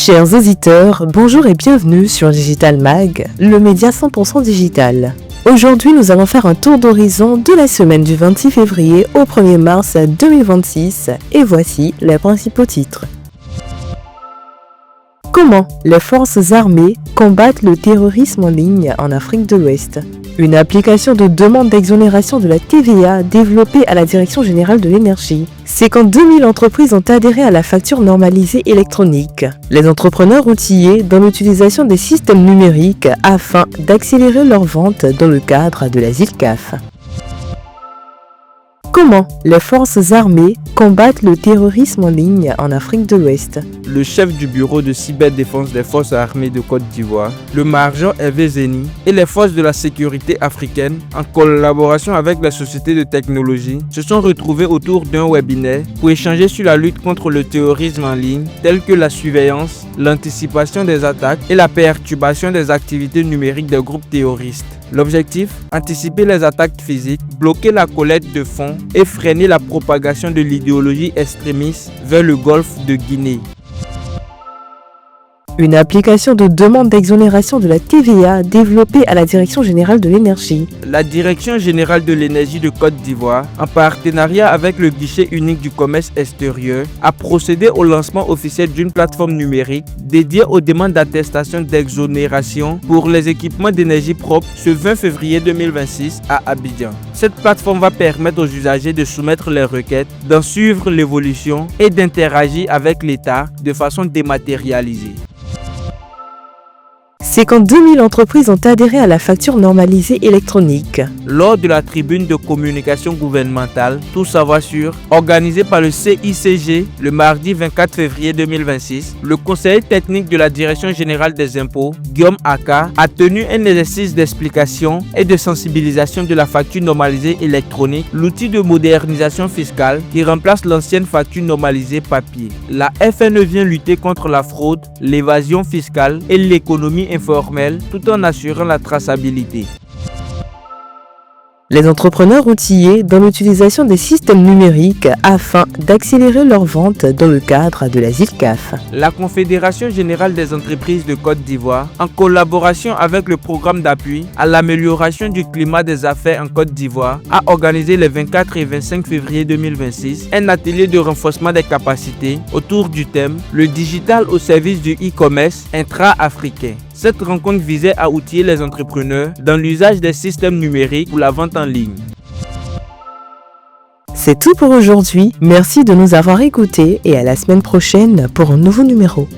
Chers auditeurs, bonjour et bienvenue sur Digital Mag, le média 100% digital. Aujourd'hui, nous allons faire un tour d'horizon de la semaine du 26 février au 1er mars 2026 et voici les principaux titres. Comment les forces armées combattent le terrorisme en ligne en Afrique de l'Ouest? Une application de demande d'exonération de la TVA développée à la Direction générale de l'énergie. 52 000 entreprises ont adhéré à la facture normalisée électronique. Les entrepreneurs outillés dans l'utilisation des systèmes numériques afin d'accélérer leurs ventes dans le cadre de la ZILCAF. Comment les forces armées combattent le terrorisme en ligne en Afrique de l'Ouest? Le chef du bureau de cyberdéfense des forces armées de Côte d'Ivoire, le Major Hervé Zeni, et les forces de la sécurité africaine, en collaboration avec la société de technologie, se sont retrouvés autour d'un webinaire pour échanger sur la lutte contre le terrorisme en ligne, tels que la surveillance, l'anticipation des attaques et la perturbation des activités numériques des groupes terroristes. L'objectif, anticiper les attaques physiques, bloquer la collecte de fonds et freiner la propagation de l'idéologie extrémiste vers le golfe de Guinée. Une application de demande d'exonération de la TVA développée à la Direction générale de l'énergie. La Direction générale de l'énergie de Côte d'Ivoire, en partenariat avec le guichet unique du commerce extérieur, a procédé au lancement officiel d'une plateforme numérique dédiée aux demandes d'attestation d'exonération pour les équipements d'énergie propre ce 20 février 2026 à Abidjan. Cette plateforme va permettre aux usagers de soumettre les requêtes, d'en suivre l'évolution et d'interagir avec l'État de façon dématérialisée. 52 000 entreprises ont adhéré à la facture normalisée électronique. Lors de la tribune de communication gouvernementale Tout savoir sur, organisée par le CICG le mardi 24 février 2026, le conseiller technique de la Direction générale des impôts, Guillaume Aka, a tenu un exercice d'explication et de sensibilisation de la facture normalisée électronique, l'outil de modernisation fiscale qui remplace l'ancienne facture normalisée papier. La FNE vient lutter contre la fraude, l'évasion fiscale et l'économie informelle tout en assurant la traçabilité. Les entrepreneurs outillés dans l'utilisation des systèmes numériques afin d'accélérer leurs ventes dans le cadre de la ZILCAF. La Confédération générale des entreprises de Côte d'Ivoire, en collaboration avec le programme d'appui à l'amélioration du climat des affaires en Côte d'Ivoire, a organisé les 24 et 25 février 2026 un atelier de renforcement des capacités autour du thème « Le digital au service du e-commerce intra-africain ». Cette rencontre visait à outiller les entrepreneurs dans l'usage des systèmes numériques pour la vente en ligne. C'est tout pour aujourd'hui. Merci de nous avoir écoutés et à la semaine prochaine pour un nouveau numéro.